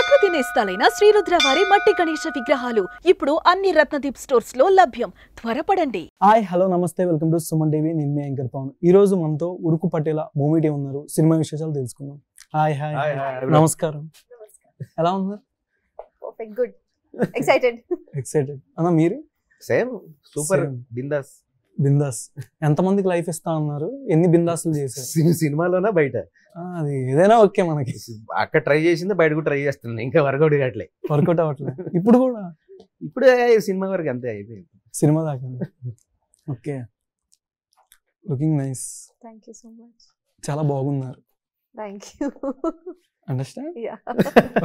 ప్రకృతి నేస్తాలైన శ్రీరుద్ర వారి మట్టి గణేశ విగ్రహాలు ఇప్పుడు అన్ని రత్నదీప్ స్టోర్స్ లో లభ్యం. త్వరపడండి. హాయ్ హలో నమస్తే వెల్కమ్ టు సుమన్ టీవీ. నేను మీ యాంకర్ పవన్. ఈ రోజు మనతో ఉరుకు పటేల మూవీ టీం ఉన్నారు. సినిమా విశేషాలు తెలుసుకుందాం. హాయ్ హాయ్ నమస్కారం. ఎలా ఉన్నారు? Perfect, good. Excited. ఎక్సైటెడ్ అన్న. మీరు? సేమ్ సూపర్ బిందాస్. బిందాస్. ఎంతమందికి లైఫ్ ఇస్తా ఉన్నారు? ఎన్ని బిందాస్లు చేశారు? సినిమాలోనా బయట? అది ఏదైనా ఓకే మనకి. అక్కడ ట్రై చేసింది బయట కూడా ట్రై చేస్తున్నాను, ఇంకా వర్కౌట్ కావట్లే. వర్కౌట్ అవ్వట్లేదు ఇప్పుడు కూడా. ఇప్పుడే సినిమా వరకు అంతే అయిపోయింది. సినిమా దాకా. Okay, looking nice. Thank you so much. చాలా బాగున్నారు. Thank you. Understand? Yeah.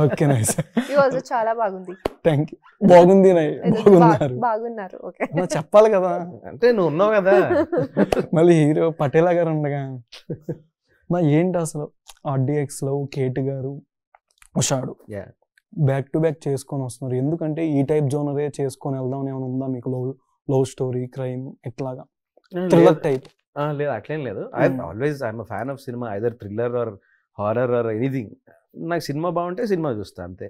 Okay nice. You also చాలా బాగుంది. Thank you. బాగుంది. బాగున్నారు. బాగున్నారు. ఓకే. చెప్పాలి కదా, అంటే నువ్వు ఉన్నావు కదా. మళ్ళీ హీరో పటేలా గారు ఉండగా నా ఏంటి అసలు RDX లో కేటు గారు ఉషాడు బ్యాక్ టు బ్యాక్ చేసుకొని వస్తున్నారు. ఎందుకంటే ఈ టైప్ జోనరే చేసుకొని వెళ్దాం ఏమైనా ఉందా మీకు? లవ్ స్టోరీ, క్రైమ్ ఇట్లాగా థ్రిల్లర్ టైప్? లేదు, అట్లేం లేదు. I'm fan of cinema, either thriller or horror or anything. నాకు సినిమా బాగుంటే సినిమా చూస్తా అంతే.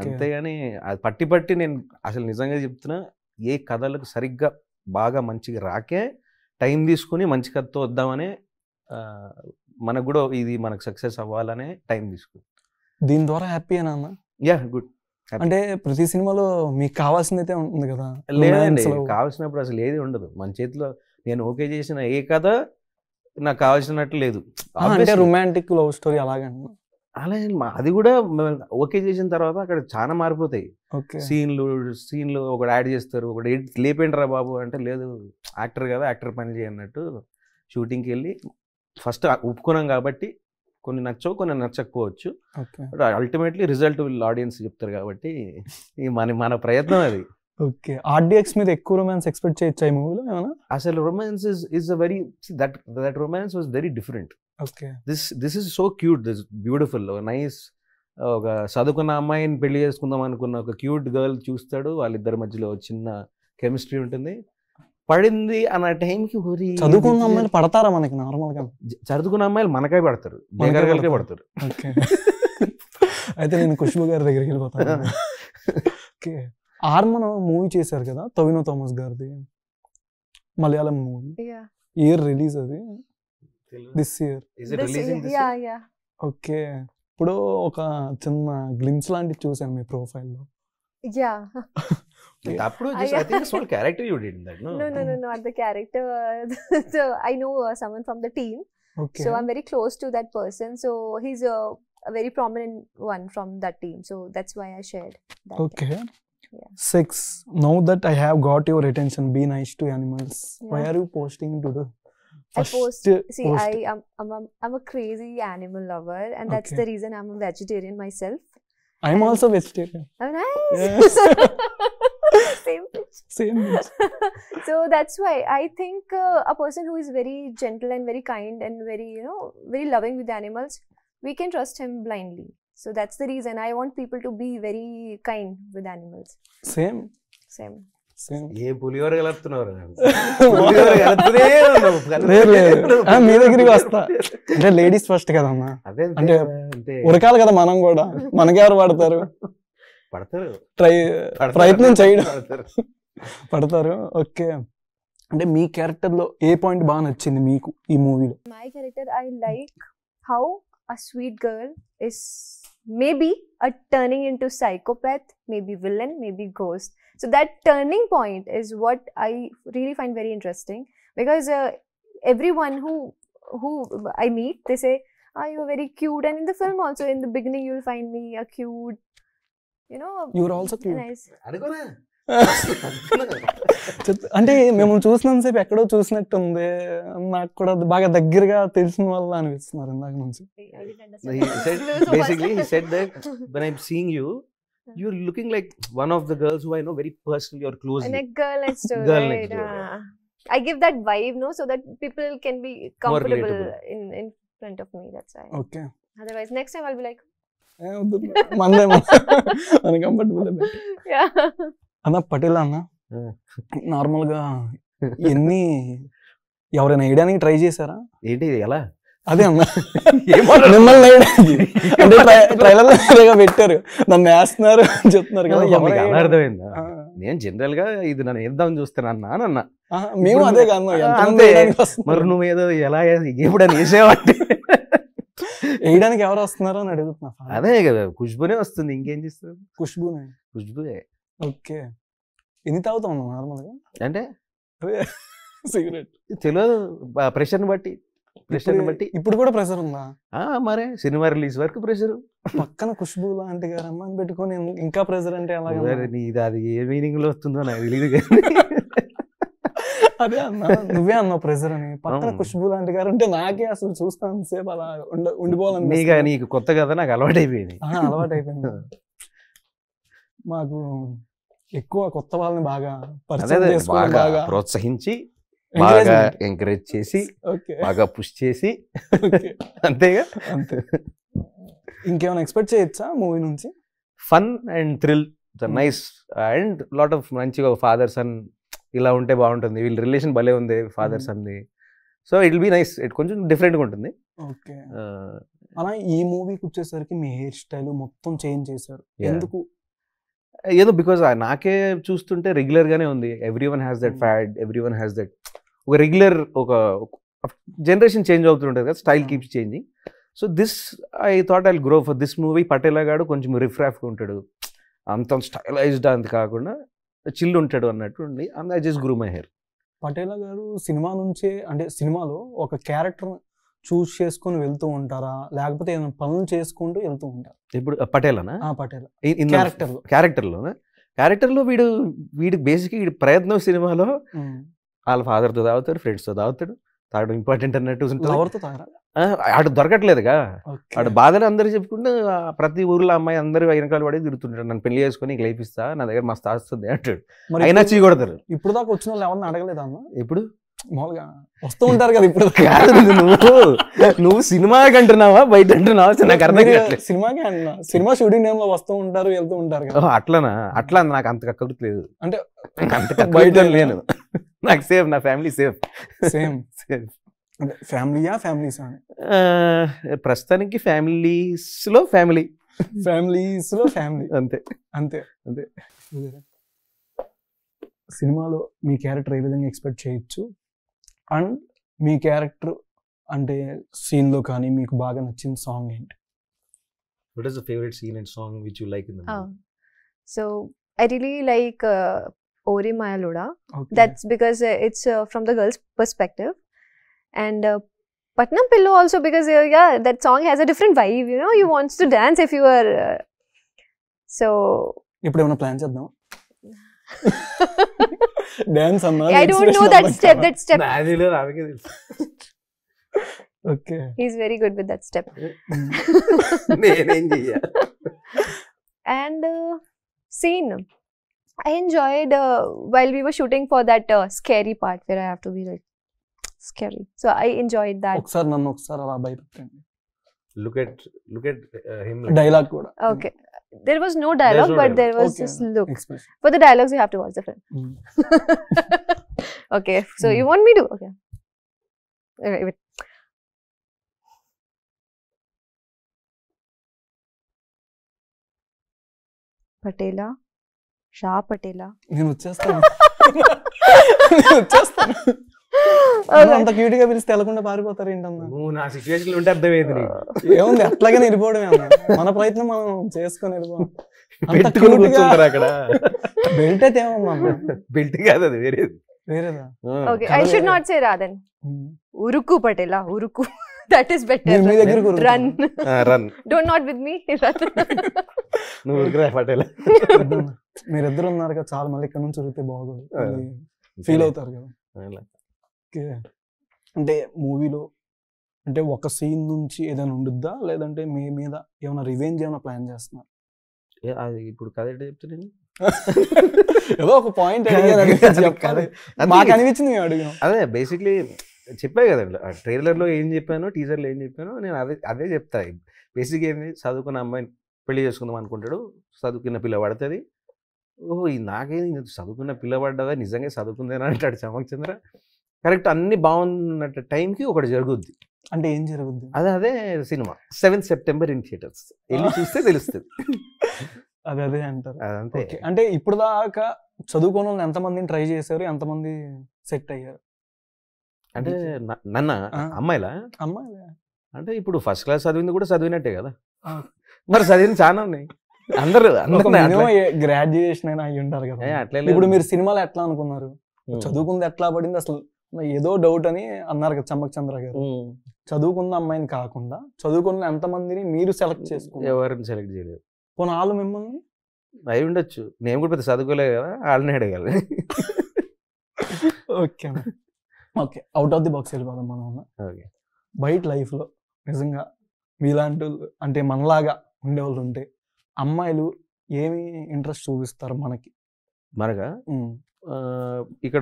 అంతేగాని అది పట్టి నేను అసలు నిజంగా చెప్తున్నా, ఏ కథలకు సరిగ్గా బాగా మంచిగా రాకే టైం తీసుకుని మంచి కథతో వద్దామనే, మనకు కూడా ఇది మనకు సక్సెస్ అవ్వాలనే టైం తీసుకుని. దీని ద్వారా హ్యాపీ అన్న? Yeah, good. అంటే ప్రతి సినిమాలో మీకు కావాల్సింది అయితే ఉంటుంది కదా? లేదండి, కావాల్సినప్పుడు అసలు ఏది ఉండదు మన చేతిలో. నేను ఓకే చేసిన ఏ కథ నాకు కావాల్సినట్టు లేదు. అంటే రొమాంటిక్ లవ్ స్టోరీ అలాగే అలా అది కూడా ఓకే చేసిన తర్వాత అక్కడ చాలా మారిపోతాయి. సీన్లు ఒకటి యాడ్ చేస్తారు, ఒకటి లేపేండ్రా బాబు అంటే లేదు, యాక్టర్ కదా, యాక్టర్ పని చేయన్నట్టు షూటింగ్కి వెళ్ళి ఫస్ట్ ఒప్పుకున్నాం కాబట్టి కొన్ని నచ్చవు, కొన్ని నచ్చకపోవచ్చు. అల్టిమేట్లీ రిజల్ట్ ఆడియన్స్ చెప్తారు కాబట్టి మన ప్రయత్నం అది. ఓకే. RDX మీద ఎక్కువ రొమాన్స్ ఎక్స్పెక్ట్ చేయొచ్చా ఈ మూవీలో ఏమైనా? అసలు romance is a very that romance was very different. Okay. This is so cute, this beautiful, nice. ఒక చదువుకున్న అమ్మాయిని పెళ్లి చేసుకుందాం అనుకున్న ఒక క్యూట్ గర్ల్ చూస్తాడు, వాళ్ళిద్దరి మధ్యలో చిన్న కెమిస్ట్రీ ఉంటుంది. పడింది అన్న టైంకి చదువుకున్న అమ్మాయిలు పడతారా మనకి? నార్మల్ గా చదువుకున్న అమ్మాయిలు మనకే పడతారు, జయగారికే పడతారు. అయితే నేను ఖుష్బు గారి దగ్గరికి వెళ్ళిపోతాను. ఓకే. ఆర్మన్ మూవీ చేశారు కదా టొవినో థామస్ గారిది, మలయాళం మూవీ. ఇయర్ రిలీజ్ అది, దిస్ ఇయర్. ఓకే. ఇప్పుడు ఒక చిన్న గ్లిమ్స్ లాంటిది చూసాను మీ ప్రొఫైల్లో. అప్పుడు I think small character you did in that. No, not the character. So I know someone from the team. Okay. So I'm very close to that person. So he's a very prominent one from that team. So that's why I shared that. Okay. Yeah. 6. Now that I have got your attention, be nice to animals. Yeah. Why are you posting to the first I'm a crazy animal lover, and that's the reason I'm a vegetarian myself. I'm also vegetarian. Oh, nice. Yes. Same pitch. Same pitch. So that's why I think a person who is very gentle and very kind and very, very loving with animals, we can trust him blindly. So that's the reason I want people to be very kind with animals. Same. ఏ పులిహోర కలుపుతున్నారు? మీ దగ్గరికి వస్తా అంటే ladies first కదమ్మా, అంటే ఉరకాలి కదా మనం కూడా. మనకెవరు పడతారు? ప్రయత్నం చేయడం పడతారు. ఓకే. అంటే మీ క్యారెక్టర్ లో ఏ పాయింట్ బాగా నచ్చింది మీకు ఈ మూవీలో? My character, I like how a sweet girl is maybe a turning into psychopath, maybe villain, maybe ghost. So that turning point is what I really find very interesting, because everyone who I meet, they say, you're very cute, and in the film also, in the beginning you'll find me a cute, you're also cute. Nice. అంటే మేము చూసినంతసేపు ఎక్కడో చూసినట్టుంది, నాకు కూడా బాగా దగ్గరగా తెలిసిన వల్ల అనిపిస్తున్నారు ఇందాక నుంచి. Basically he said that when I'm seeing you, you're looking like one of the girls who I know very personally or closely. And a girl next door. Girl next door. I give that vibe, so that people can be comfortable in front of me. That's why. Okay. Otherwise next time I'll be like, మన comfortable. అన్న పటేల్ అన్న, normal గా ఎన్ని ఎవరైనా వేయడానికి try చేశారా? ఏంటి ఎలా అదే అన్న ఏమన్నా మిమ్మల్ని వేయడానికి. అంటే ట్రైలర్ లో పెట్టారు నన్ను వేస్తున్నారు అని చెప్తున్నారు కదా, మీకు ఎవరు అలా అర్థమైందా? ఆ. నేను జనరల్ గా ఇది నన్ను వేద్దామని చూస్తాను అన్న ఆహా, మేము అదే కాదు అంతే. మరి నువ్వు ఏదో ఎలా ఎప్పుడని వేసేవాడి వేయడానికి ఎవరు వస్తున్నారు అని అడుగుతున్నా. అదే కదా, ఖుష్బునే వస్తుంది, ఇంకేం చేస్తుంది? ఖుష్బూనే. ఖుష్బుయే. ఓకే. ఎన్ని తాగుతావు నార్మల్ గా? అంటే సిగరెట్ తెలియదు, ప్రెషర్ని బట్టి ఇప్పుడు కూడా ప్రెషర్ ఉందా? మరే సినిమా రిలీజ్ వరకు ప్రెషర్. పక్కన ఖుష్బూ లాంటి గారు అమ్మాయిని పెట్టుకొని ఇంకా ప్రెషర్ అంటే ఎలాగ? నీది అది ఏ మీనింగ్ లో వస్తుందో నాకు తెలియదు కానీ అదే అన్న, నువ్వే అన్నావు ప్రెషర్ అని. పక్కన ఖుష్బూ లాంటి గారు అంటే నాకే అసలు చూస్తాను సేపు అలా ఉండిపోవాలని. నీకు కొత్త కదా, నాకు అలవాటు అయిపోయింది. అలవాటు అయిపోయింది. మాకు ఎక్కువ కొత్త వాళ్ళని బాగా పరిచయం చేసుకోవడం, బాగా ప్రోత్సహించి, బాగా ఎంకరేజ్ చేసి, బాగా పుష్ చేసి, అంతేగా. అంతే. ఇంకేమైనా ఎక్స్పెక్ట్ చేయొచ్చా మూవీ నుంచి? Fun and thrill, nice and lot of మంచిగా ఫాదర్ సన్ ఇలా ఉంటే బాగుంటుంది. వీళ్ళ రిలేషన్ భలే ఉంది ఫాదర్ సన్ది. So it will be nice. ఇట్ కొంచెం డిఫరెంట్గా ఉంటుంది. ఓకే. అలా ఈ మూవీకి వచ్చేసరికి మీ హెయిర్ స్టైల్ మొత్తం చేంజ్ చేశారు, ఎందుకు? ఏదో బికాజ్ నాకే చూస్తుంటే రెగ్యులర్ గానే ఉంది. Everyone has that fad, everyone has that ఒక రెగ్యులర్, ఒక జనరేషన్ చేంజ్ అవుతుంటుంది కదా, style keeps changing. So this I thought I grow for this movie. Patela గాడు కొంచెం రిఫ్రాఫ్గా ఉంటాడు, అంత స్టైలైజ్డ్ అంత కాకుండా చిల్ ఉంటాడు అన్నట్టు ఉండి, and I just grew my hair. Patela గారు సినిమా నుంచే, అంటే సినిమాలో ఒక క్యారెక్టర్ చూస్ చేసుకుని వెళ్తూ ఉంటారా, లేకపోతే ఏదైనా పనులు చేసుకుంటూ వెళ్తూ ఉంటారా? ఇప్పుడు పటేలానా? పటేలా క్యారెక్టర్లో వీడికి బేసిక్ వీడి ప్రయత్నం సినిమాలో వాళ్ళ ఫాదర్తో తాగుతాడు, ఫ్రెండ్స్తో తాగుతాడు, తాగడం ఇంపార్టెంట్ అన్నట్టు ఉంటుంది. ఆడు దొరకట్లేదుగా, ఆడు బాధలు అందరూ చెప్పుకుంటే ప్రతి ఊర్లో అమ్మాయి అందరూ వెనకాల పడి తిరుగుతుంటాడు, నన్ను పెళ్లి చేసుకుని లైఫ్ ఇస్తా, నా దగ్గర మస్తు ఆస్తుంది అంటాడు. అయినా చీకొడతారు. ఇప్పుడు దాకా వచ్చిన వాళ్ళు ఎవరిని అడగలేదా? ఇప్పుడు మామూలుగా వస్తూ ఉంటారు కదా. ఇప్పుడు నువ్వు సినిమాకి అంటున్నావా బయట అంటున్నావా? నాకు అర్థం కావట్లేదు. సినిమాకి అంటున్నా, సినిమా షూటింగ్ టైంలో వస్తూ ఉంటారు, వెళ్తూ ఉంటారు కదా. అట్లా నాకు అంత కక్కలేదు, అంటే అంత బయట లేను. నాకు సేఫ్, నా ఫ్యామిలీ సేఫ్. సేమ్ ఫ్యామిలీయా ఫ్యామిలీస్? ప్రస్తుతానికి ఫ్యామిలీస్లో ఫ్యామిలీ అంతే అంతే అంతే. సినిమాలో మీ క్యారెక్టర్ ఏ విధంగా ఎక్స్పెక్ట్ చేయొచ్చు? అండ్ మీ క్యారెక్టర్ అంటే సీన్లో కానీ మీకు బాగా నచ్చిన సాంగ్ ఏంటి? What is the favorite scene and song which you like in the movie? So I really like Ore Mayaluda. Okay. That's because it's from the girl's perspective. And Patnam Pillow also because yeah, that song has a different vibe, you know. You wants to dance if you are so. ఇప్పుడు ఏమైనా plan చేద్దాం? Dance అన్నా? I don't know that step. Okay. He's very good with that step. And scene, I enjoyed while we were shooting for that scary part where I have to be like scary. So I enjoyed that. ఒకసారి నన్ను ఒకసారి అలా భయపెట్టండి. Look at him. Dialogue కూడా. Okay. There was no dialogue, no but dialogue. there was Okay. this look. Expression. For the dialogues, you have to watch the film. Okay. So you want me to? Okay. Wait. Patela, Shah Patela. నేను వచ్చేస్తాను. అంత cute గా పిలిస్తే తెలకుండా పారిపోతారు ఏంటన్నా? నువ్వు నా situation ఉంటే అర్థమైంది నీకు. ఏముంది, అట్లాగే వెళ్ళిపోవడమే అన్న. మన ప్రయత్నం మనం చేసుకొని వెళ్ళిపోవాలి. అక్కడ బెల్ట్ అయితే ఏమన్నా? బెల్ట్ కాదు, అది వేరేది. వేరేదా? Okay, I should not say Radhan. Uruku Patela, Uruku. That is better. మీ దగ్గరికి Run. Run. Don't not with me. Run. నువ్వు ఉరుకురా పటేలా. మీరిద్దరు ఉన్నారు కదా, చాలా మళ్ళీ ఇక్కడ నుంచి ఉరికితే బాగోదు, ఫీల్ అవుతారు కదా. ఓకే. అంటే మూవీలో అంటే ఒక సీన్ నుంచి ఏదైనా ఉండుద్దా, లేదంటే మీ మీద ఏమైనా రివెంజ్ ఏమైనా ప్లాన్ చేస్తున్నారు? అది ఇప్పుడు కథ చెప్తున్నాను. ఏదో ఒక పాయింట్ మాకు అనిపించింది, మేము అడిగాం. అదే బేసిక్లీ చెప్పాయి కదండి, ట్రైలర్లో ఏం చెప్పానో టీజర్లో ఏం చెప్పానో నేను అదే చెప్తా. బేసిక్ ఏంది, చదువుకున్న అమ్మాయిని పెళ్లి చేసుకుందాం అనుకుంటాడు, చదువుకున్న పిల్ల పడుతుంది. ఓహో, నాకేది చదువుకున్న పిల్ల పడ్డదా, నిజంగా చదువుకుందేనా అంటాడు చమక్ చంద్ర. కరెక్ట్, అన్ని బాగున్నట్టు టైంకి ఒకటి జరుగుద్ది. అంటే ఏం జరుగుద్ది? అదే cinema 7th September in theatres, వెళ్ళి చూస్తే తెలుస్తుంది. అదే అంటారు. అదంతే. ఓకే. అంటే ఇప్పుడు దాకా చదువుకోని వాళ్ళు ఎంతమందిని ట్రై చేశారు, ఎంతమంది సెట్ అయ్యారు? అంటే నన్న అమ్మాయిలా? అమ్మాయిలే. అంటే ఇప్పుడు ఫస్ట్ క్లాస్ చదివింది కూడా చదివినట్టే కదా, మరి చదివిన చాలా ఉన్నాయి. అందరూ గ్రాడ్యుయేషన్ అయినా అయ్యి ఉంటారు కదా. అట్లే ఇప్పుడు మీరు సినిమాలో ఎట్లా అనుకున్నారు, చదువుకుంది ఎట్లా పడింది అసలు? ఏదో డౌట్ అని అన్నారు కదా చమ్మక్ చంద్ర గారు. చదువుకున్న అమ్మాయిని కాకుండా చదువుకున్న ఎంతమందిని మీరు సెలెక్ట్ చేసుకున్నారు? ఎవరిని సెలెక్ట్ చేయలేదు. పోనీ వాళ్ళు మిమ్మల్ని? అయి ఉండొచ్చు, నేను కూడా పెద్ద చదువుకోలేదు కదా, వాళ్ళని అడగాలి. Okay okay, out of the box వెళ్ళిపోదాం మనం. ఓకే, బయట లైఫ్లో నిజంగా మీలాంటి అంటే మనలాగా ఉండేవాళ్ళు ఉంటే అమ్మాయిలు ఏమి ఇంట్రెస్ట్ చూపిస్తారు మనకి? మనగా ఇక్కడ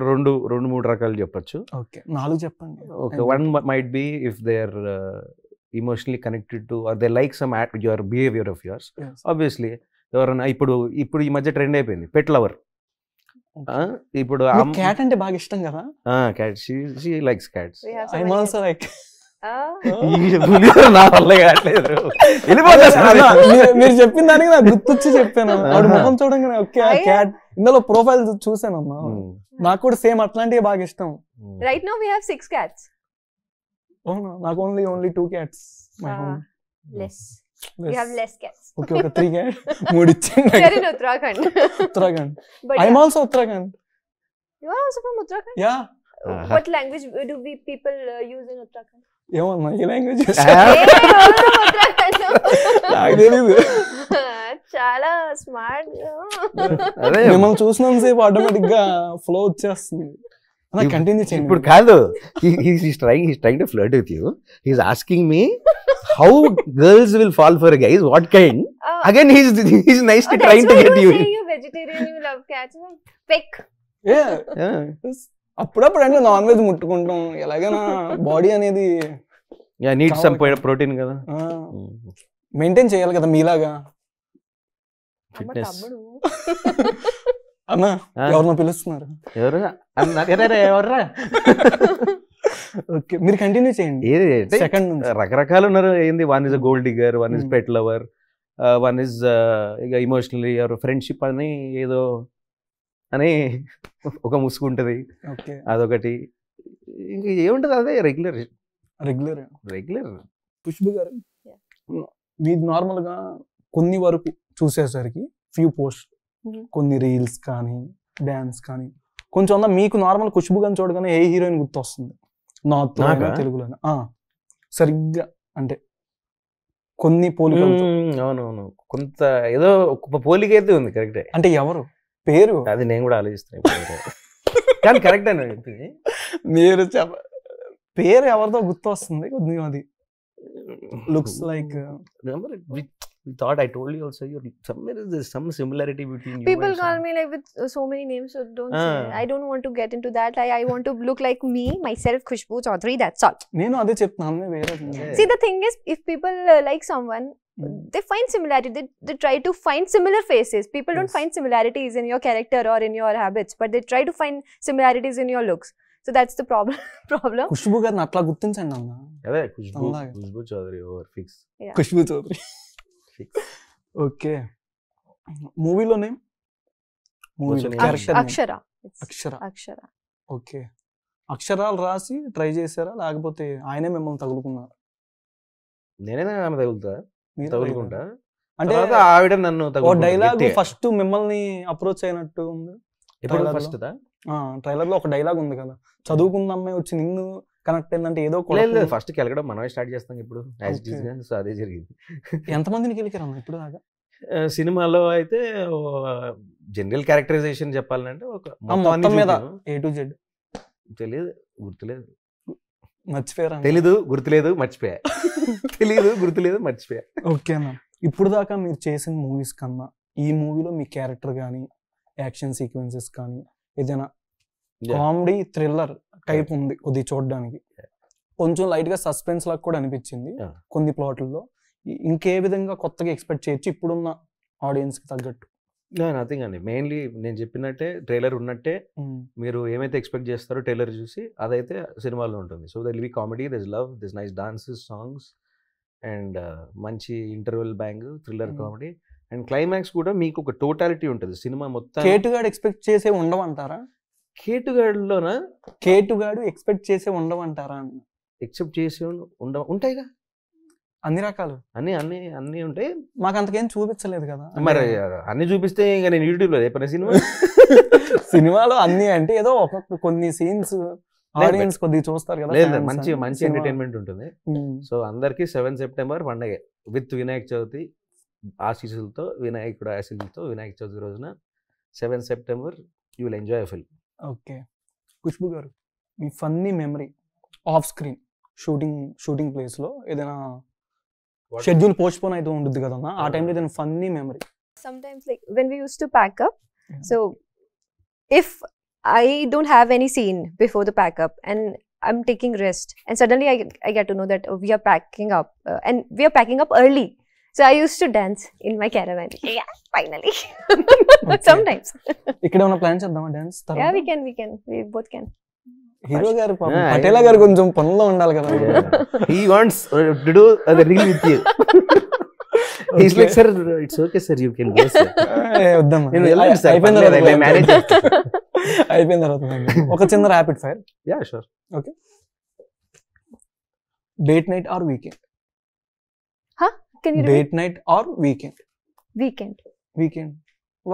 రెండు మూడు రకాలు చెప్పచ్చు. ఓకే, 4 చెప్పండి. Okay, one might be if they are emotionally connected to or they like some your behavior of yours. Obviously ఎవరైనా ఇప్పుడు ఈ మధ్య ట్రెండ్ అయిపోయింది పెట్ లవర్. ఇప్పుడు క్యాట్ అంటే బాగా ఇష్టం కదా. Cat, she likes cats. I also like. నా వల్ల కావట్లేదు. మీరు చెప్పిన దానికి నాకు గుర్తొచ్చి చెప్పాను. ఆవిడ ముఖం చూడంగానే ఓకే క్యాట్. ఇందులో ప్రొఫైల్ చూసానమ్మా, నాకు కూడా సేమ్ అట్లాంటివి బాగా ఇష్టం. Right now we have 6 cats. Oh no, నాకు only 2 cats. My home. Less. We have less cats. Okay, 3 cats. 3 ఇచ్చింది. You're in Uttarakhand. Uttarakhand. But I'm also Uttarakhand. You are also from Uttarakhand? Yeah. What language do we people use in Uttarakhand? ఏమన్నా ఈ language? నాకు తెలీదు. చాలా smart. మిమ్మల్ని చూసినంతసేపు automatic గా flow వచ్చేస్తుంది. Continue చేయండి. ఇప్పుడు కాదు, he's trying to flirt with you. He's asking me how girls will fall for a guy, what kind. Again he's nicely trying to get you. You vegetarian, you love cats. Peck. Yeah. అప్పుడప్పుడు అంటే non veg ముట్టుకుంటాం, ఎలాగైనా body అనేది need some protein కదా, maintain చేయాలి కదా మీలాగా. Fitness. అన్నా ఎవరినో పిలుస్తున్నారు. ఎవర్రా? ఓకే, మీరు కంటిన్యూ చేయండి. సెకండ్ రకరకాలు ఉన్నారు. ఏంది, one is gold digger, one is pet lover, one is ఇక ఇమోషనలీ ఎవరు ఫ్రెండ్షిప్ అని ఏదో అని ఒక ముసుగుంటది, అదొకటి. ఇంక ఏముంటది, అదే రెగ్యులర్. పుష్ప గారు, మీది నార్మల్ గా కొన్ని వరకు చూసేసరికి ఫ్యూ పోస్ట్, కొన్ని రీల్స్ కానీ డాన్స్ కానీ కొంచెం ఉందా మీకు? నార్మల్ ఖుష్బు గారిని చూడగానే ఏ హీరోయిన్ గుర్తు వస్తుంది? నార్త్ తెలుగులోనే సరిగ్గా అంటే కొన్ని పోలికలు. అవునవును, కొంత ఏదో పోలిక అయితే ఉంది. కరెక్టే. అంటే ఎవరు పేరు? అది నేను కూడా ఆలోచిస్తాను కానీ కరెక్ట్ అని చెప్పింది. మీరు పేరు ఎవరితో గుర్తు వస్తుంది కొద్దిగా? అది looks like we thought I told you also there's some similarity between you. People call me like with so many names, so don't say. I don't want to get into that. I want to look like me, myself, Khushbu Chaudhary, that's all. నేను అదే చెప్తాను. వేరే See, the thing is, if people like someone, they find similarity, they try to find similar faces. People don't find similarities in your character or in your habits, but they try to find similarities in your looks. So that's the problem. Khushbu గారిని అట్లా గుర్తించండి అన్న. అదే Khushbu Chaudhary over fix. Khushbu Chaudhary. Okay, మూవీలో name? Akshara. Okay, అక్షరాలు రాసి try చేశారా లేకపోతే ఆయనే మిమ్మల్ని తగులుకున్నారు? నేనే తగులుకుంటా. అంటే ఆవిడ నన్ను డైలాగ్ ఫస్ట్ మిమ్మల్ని అప్రోచ్ అయినట్టు ఉంది. ట్రైలర్ లో ఒక డైలాగ్ ఉంది కదా, చదువుకున్న అమ్మాయి వచ్చి నిన్ను కనెక్ట్ అయిందంటే ఏదో ఫస్ట్ కెలకడం మనమే స్టార్ట్ చేస్తాం ఇప్పుడు. సో అదే జరిగింది. ఎంతమందిని కెలికారమ్మా ఇప్పుడు దాకా? సినిమాలో అయితే జనరల్ క్యారెక్టరైజేషన్ చెప్పాలంటే ఒక మొత్తం మీద A to Z తెలియదు, గుర్తులేదు, మర్చిపోయారా? తెలీదు, గుర్తులేదు, మర్చిపోయా. తెలీదు, గుర్తులేదు, మర్చిపోయా. ఓకేనా, ఇప్పుడు దాకా మీరు చేసిన మూవీస్ కన్నా ఈ మూవీలో మీ క్యారెక్టర్ కానీ యాక్షన్ సీక్వెన్సెస్ కానీ ఏదైనా కామెడీ థ్రిల్లర్ టైప్ ఉంది కొద్ది చూడడానికి, కొంచెం లైట్ గా సస్పెన్స్ లాగా కూడా అనిపించింది కొన్ని ప్లాట్లలో. ఇంకే విధంగా కొత్తగా ఎక్స్పెక్ట్ చేయొచ్చు ఇప్పుడున్న ఆడియన్స్ కి తగ్గట్టు? నథింగ్ అండి. మెయిన్లీ నేను చెప్పినట్టే ట్రైలర్ ఉన్నట్టే మీరు ఏమైతే ఎక్స్పెక్ట్ చేస్తారో ట్రైలర్ చూసి అదైతే సినిమాలో ఉంటుంది. So that will be comedy, this love, this nice dances, songs and మంచి interval bang, thriller comedy and climax కూడా మీకు ఒక టోటాలిటీ ఉంటుంది సినిమా మొత్తం. కేటుగాడు ఎక్స్పెక్ట్ చేసే ఉండవంటారా? కేటుగాడులోన కేటుగాడు ఎక్స్పెక్ట్ చేసే ఉండవంటారా? ఎక్సెప్ట్ చేసి ఉంటాయిగా అన్ని రకాలు, అన్ని అన్ని అన్ని ఉంటాయి. మాకు అంతకేం చూపించలేదు కదా. మరి అన్ని చూపిస్తే ఇంకా నేను యూట్యూబ్ లో చెప్పిన సినిమాలో అన్ని అంటే ఏదో ఒక్కొక్క కొన్ని సీన్స్ ఆడియన్స్ కొద్దిగా చూస్తారు కదా. లేదు, మంచి మంచి ఎంటర్టైన్మెంట్ ఉంటుంది. సో అందరికి 7 సెప్టెంబర్ పండగ విత్ వినాయక చవితి ఆశీస్సులతో, వినాయకుడు ఆశీస్సులతో వినాయక చవితి రోజున 7 September you will enjoy film. Okay, Khushbu గారు మీ funny memory of screen shooting place లో ఏదైనా షెడ్యూల్ పోస్ట్ పోన్ అయితే ఉంటుంది కదన్నా, ఆ టైంలో ఏదైనా funny memory? Sometimes like when we used to pack up, so if I don't have any scene before the pack up and I'm taking rest and suddenly I get to know that we are packing up and we are packing up early, so I used to dance in my caravan. Yeah, finally. Sometimes ఇక్కడ ఏమైనా plan చేద్దామా dance? yeah, we both can. Hero గారు పటేలా గారు కొంచెం పనుల్లో ఉండాలి కదా. He wants to do the reel with you. He's like, sir, it's okay sir, you can go sir. వద్దమ్మా, అయిపోయిన తర్వాత ఒక చిన్న rapid fire. Yeah sure. Okay, date night or weekend? Can you date night or weekend? weekend?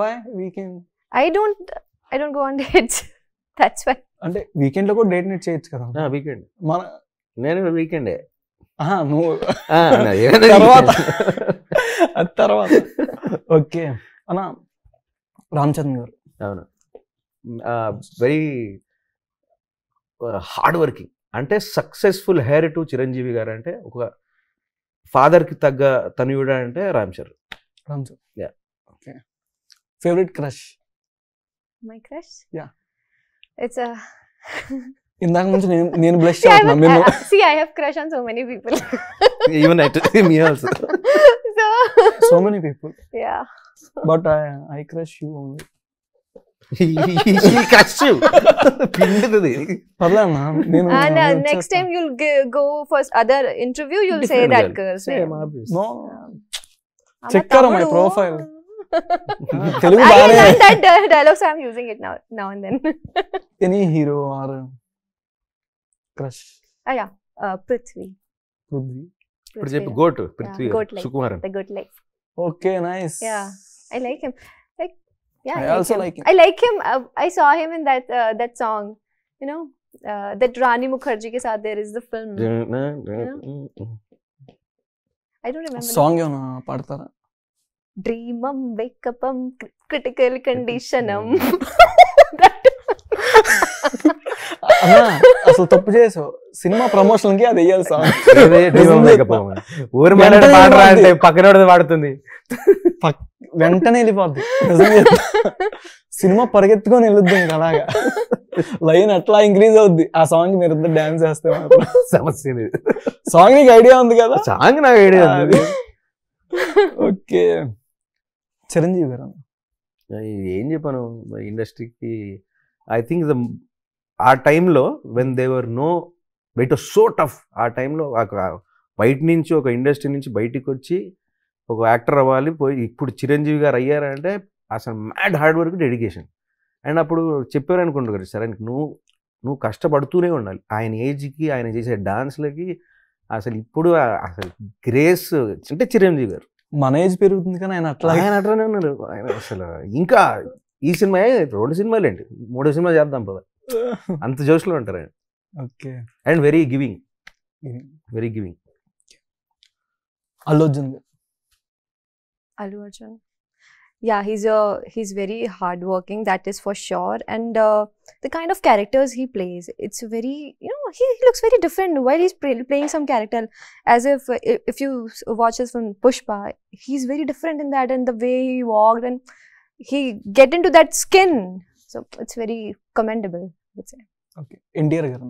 Why weekend? I don't go on dates. That's why. అంటే weekend లో కూడా date night చేయొచ్చు కదా. వీకెండ్ మన నేను వీకెండే. నువ్వు తర్వాత. ఓకే అన్న, రామ్ చరణ్ గారు. అవును, వెరీ హార్డ్ వర్కింగ్. అంటే సక్సెస్ఫుల్ హెయిర్ టు చిరంజీవి గారు. అంటే ఒక ఫాదర్కి తగ్గ తనయుడు అంటే Ram Charan. Yeah. Okay, favourite crush? My crush? Yeah. It's a ఇందాక నుంచి నేను బ్లష్ చేస్తున్నా. see, I have crush on so many people. Even me also. So many people. Yeah. But I crush you only. He crush you. పిండుతుంది. పర్లేదన్నా, నేను And next time you'll go for other interview, you'll say that girl's name. No. Check out my profile. Telugu I బానే. learned that dialogue, so I'm using it now and then. Any hero or crush? Yeah, Prithvi. Prithvi. ఇప్పుడు చెప్పు. Goat Prithvi, goat like. Sukumaran. The good life. Okay, nice. Yeah, I like him. Like, yeah, I also like him. I like him. I saw him in that song. You know, that Rani Mukherjee ke saath there is the film. I don't remember. Song ఏమైనా పాడతారా? Dream wake up critical condition. అసలు తప్పు చేసావు. Cinema promotion కి అది వెయ్యాలి song. ఊరు పాడరా అంటే పక్కన పాడుతుంది, వెంటనే వెళ్ళిపోద్ది. సినిమా పరిగెత్తుకొని వెళ్ళొద్దు ఇంకా అలాగా. లైన్ అట్లా ఇంక్రీజ్ అవుద్ది. ఆ సాంగ్ మీరు ఇద్దరు డాన్స్ చేస్తే సమస్య. సాంగ్ నీకు ఐడియా ఉంది కదా? సాంగ్ నాకు ఐడియా ఉంది. ఓకే, చిరంజీవి గారు ఏం చెప్పాను ఇండస్ట్రీకి. ఐ థింక్ ఆ టైంలో when they were know it was so tough. ఆ టైంలో బయట నుంచి ఒక ఇండస్ట్రీ నుంచి బయటికి వచ్చి ఒక యాక్టర్ అవ్వాలి పోయి ఇప్పుడు చిరంజీవి గారు అయ్యారంటే అసలు mad hard work, dedication. And అప్పుడు చెప్పారు అనుకుంటారు సరే నువ్వు కష్టపడుతూనే ఉండాలి. ఆయన ఏజ్కి ఆయన చేసే డాన్స్లకి అసలు ఇప్పుడు అసలు గ్రేస్ అంటే చిరంజీవి గారు. మన ఏజ్ పెరుగుతుంది కానీ ఆయన అట్లానే ఉన్నారు. ఆయన అసలు ఇంకా ఈ సినిమా 2 సినిమాలు ఏంటి 3 సినిమా చేద్దాం పద, అంత జోష్లో ఉంటారు ఆయన. Okay, and very giving. Allu Arjun. Yeah, he's very hardworking, that is for sure. And the kind of characters he plays, it's very, you know, he looks very different while he's playing some character. As if you watch this from Pushpa, he's very different in that, and the way he walked and he get into that skin. So it's very commendable, I would say. Okay, NTR గారు.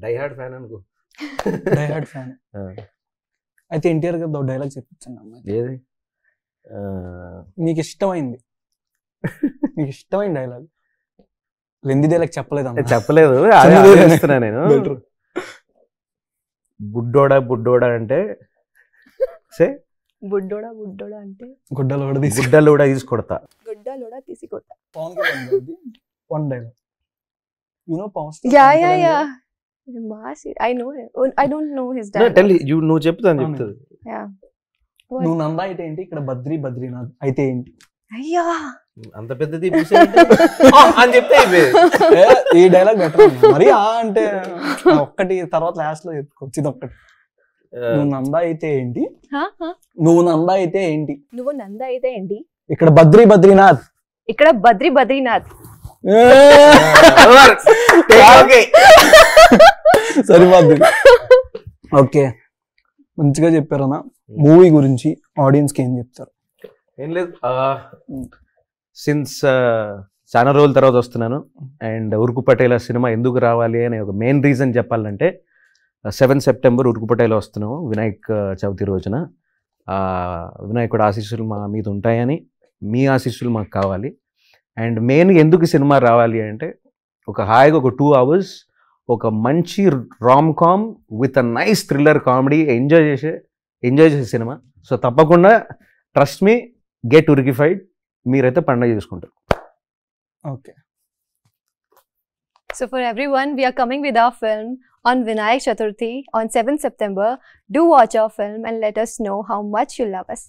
Die hard fan అనుకో. Die hard fan అయితే ఎన్టీఆర్ గారు dialogue చెప్పించండి. ఏది మీకు ఇష్టమైంది మీకు ఇష్టమైన dialogue రెంది dialogue చెప్పలేదు అన్న. చెప్పలేదు, అదే ఆలోచిస్తున్నా నేను. Better. బుడ్డోడా అంటే సే బుడ్డోడా అంటే గుడ్డలు కూడా తీసి గుడ్డలు కూడా తీసి కొడతా. గుడ్డలోడా తీసి కొడతా. పవన్ కళ్యాణ్ గారిది one dialogue you know power Yeah. I know him. I don't know his dialogue. నువ్వు చెప్తాను చెప్తుంది. Yeah. నువ్వు నందా అయితే ఏంటి, ఇక్కడ బద్రీనాథ్ అయితే ఏంటి? అయ్యా అంత పెద్దది అని చెప్తే ఈ డైలాగ్ బెటర్ మరి అంటే ఒక్కటి తర్వాత లాస్ట్ లో చెప్పుకోవచ్చు. ఇది ఒక్కటి. నువ్వు నందా అయితే ఏంటి, నువ్వు నందా అయితే ఏంటి, నువ్వు నంద అయితే ఏంటి, ఇక్కడ బద్రీనాథ్, ఇక్కడ బద్రీనాథ్. సరిపోద్ది. ఓకే, మంచిగా చెప్పారన్నా. మూవీ గురించి ఆడియన్స్ కి ఏం చెప్తారు? ఏం లేదు, సిన్స్ చాలా రోజుల తర్వాత వస్తున్నాను. అండ్ ఉరుకు పటేల సినిమా ఎందుకు రావాలి అనే ఒక మెయిన్ రీజన్ చెప్పాలంటే 7 సెప్టెంబర్ ఉరుకు పటేల వస్తున్నాము వినాయక్ చవితి రోజున. వినాయకుడు ఆశీస్సులు మా మీద ఉంటాయని, మీ ఆశీస్సులు మాకు కావాలి. అండ్ మెయిన్గా ఎందుకు సినిమా రావాలి అంటే ఒక హాయిగా ఒక 2 hours ఒక మంచి rom com with a nice thriller comedy enjoy చేసే సినిమా. సో తప్పకుండా ట్రస్ట్ మీ, గెట్ ఉరికిఫైడ్, మీరైతే పండుగ చేసుకుంటారు. Okay. So for everyone, we are coming with our film on Vinayak Chaturthi on 7th September. Do watch our film and let us know how much you love us.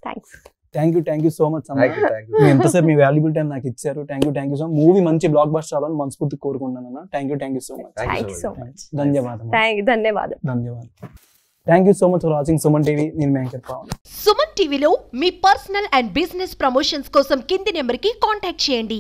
Thanks. Thank you so much అన్న. మీ ఎంతసేపు మీ valuable time నాకు ఇచ్చారు. Thank you so much. Movie మంచి block buster అవ్వాలని మనస్ఫూర్తి కోరుకుంటున్నాను అన్న. Thank you so much. Thank you so much. ధన్యవాదాలు. ధన్యవాదాలు. Thank you so much for watching Suman TV. నేను యాంకర్ పవన్. సుమన్ టీవీలో మీ పర్సనల్ అండ్ బిజినెస్ ప్రమోషన్స్ కోసం కింది నెంబర్కి కాంటాక్ట్ చేయండి.